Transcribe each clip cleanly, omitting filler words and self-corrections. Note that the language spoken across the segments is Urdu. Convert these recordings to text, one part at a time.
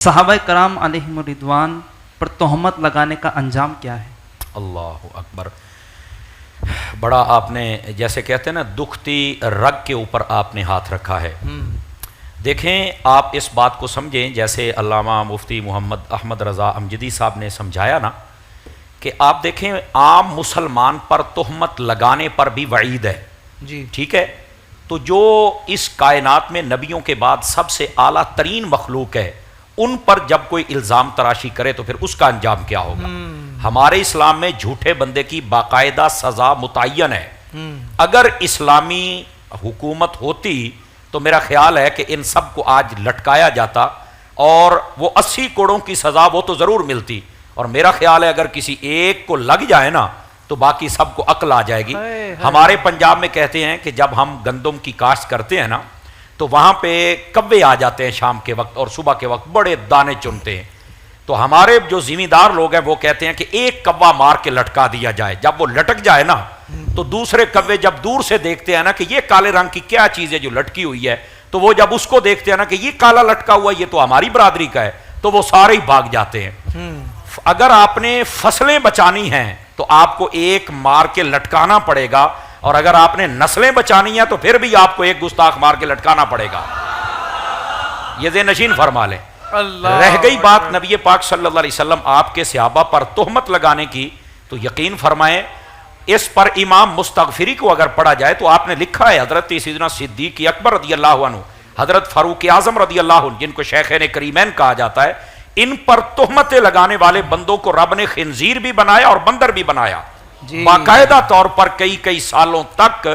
صحابہ کرام علیہم الرضوان پر تہمت لگانے کا انجام کیا ہے؟ اللہ اکبر. بڑا آپ نے جیسے کہتے ہیں نا دکھتی رگ کے اوپر آپ نے ہاتھ رکھا ہے. دیکھیں آپ اس بات کو سمجھیں جیسے علامہ مفتی محمد احمد رضا امجدی صاحب نے سمجھایا نا کہ آپ دیکھیں عام مسلمان پر تہمت لگانے پر بھی وعید ہے جی ٹھیک ہے. تو جو اس کائنات میں نبیوں کے بعد سب سے اعلیٰ ترین مخلوق ہے ان پر جب کوئی الزام تراشی کرے تو پھر اس کا انجام کیا ہوگا؟ ہمارے اسلام میں جھوٹے بندے کی باقاعدہ سزا متعین ہے. اگر اسلامی حکومت ہوتی تو میرا خیال ہے کہ ان سب کو آج لٹکایا جاتا اور وہ 80 کروڑوں کی سزا وہ تو ضرور ملتی. اور میرا خیال ہے اگر کسی ایک کو لگ جائے نا تو باقی سب کو عقل آ جائے گی. ہمارے پنجاب میں کہتے ہیں کہ جب ہم گندم کی کاشت کرتے ہیں نا تو وہاں پہ کوے آ جاتے ہیں شام کے وقت اور صبح کے وقت بڑے دانے چنتے ہیں. تو ہمارے جو زمیندار لوگ ہیں وہ کہتے ہیں کہ ایک کوا مار کے لٹکا دیا جائے. جب وہ لٹک جائے نا تو دوسرے کوے جب دور سے دیکھتے ہیں نا کہ یہ کالے رنگ کی کیا چیز ہے جو لٹکی ہوئی ہے تو وہ جب اس کو دیکھتے ہیں نا کہ یہ کالا لٹکا ہوا یہ تو ہماری برادری کا ہے تو وہ سارے ہی بھاگ جاتے ہیں. اگر آپ نے فصلیں بچانی ہیں تو آپ کو ایک مار کے لٹکانا پڑے گا اور اگر آپ نے نسلیں بچانی ہیں تو پھر بھی آپ کو ایک گستاخ مار کے لٹکانا پڑے گا. یہ ذہن نشین فرما لیں. رہ گئی بات نبی پاک صلی اللہ علیہ وسلم آپ کے صحابہ پر تہمت لگانے کی تو یقین فرمائیں اس پر امام مستغفری کو اگر پڑھا جائے تو آپ نے لکھا ہے حضرت سیدنا صدیق اکبر رضی اللہ عنہ حضرت فاروق اعظم رضی اللہ عنہ جن کو شیخین کریمین کہا جاتا ہے ان پر تہمتیں لگانے والے بندوں کو رب نے خنزیر بھی بنایا اور بندر بھی بنایا. باقاعدہ طور پر کئی سالوں تک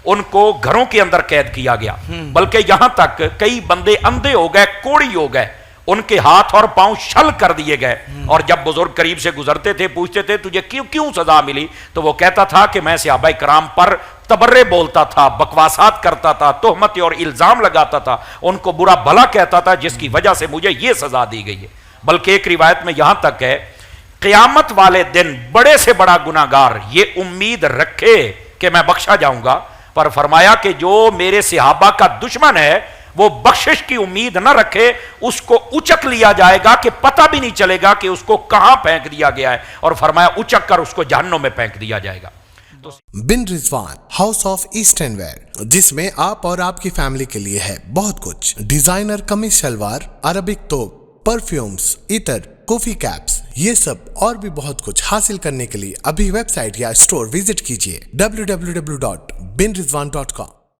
ان کو گھروں کے اندر قید کیا گیا بلکہ یہاں تک کئی بندے اندھے ہو گئے کوڑی ہو گئے ان کے ہاتھ اور پاؤں شل کر دیے گئے. اور جب بزرگ قریب سے گزرتے تھے پوچھتے تھے تجھے کیوں سزا ملی تو وہ کہتا تھا کہ میں صحابہ کرام پر تبرے بولتا تھا بکواسات کرتا تھا تہمت اور الزام لگاتا تھا ان کو برا بھلا کہتا تھا جس کی وجہ سے مجھے یہ سزا دی گئی ہے. بلکہ ایک روایت میں یہاں تک ہے قیامت والے دن بڑے سے بڑا گناہگار یہ امید رکھے کہ میں بخشا جاؤں گا پر فرمایا کہ جو میرے صحابہ کا دشمن ہے وہ بخشش کی امید نہ رکھے اس کو اچک لیا جائے گا کہ پتہ بھی نہیں چلے گا کہ اس کو کہاں پھینک دیا گیا ہے اور فرمایا اچک کر اس کو جہنم میں پھینک دیا جائے گا. بن رضوان ہاؤس آف ایسٹرن ویئر جس میں آپ اور آپ کی فیملی کے لیے ہے بہت کچھ. ڈیزائنر قمیص شلوار عربک توپ پرفیومز عطر کافی کیپس یہ سب اور بھی بہت کچھ حاصل کرنے کے لیے ابھی ویب سائٹ یا اسٹور وزٹ کیجیے www.binrizwan.com.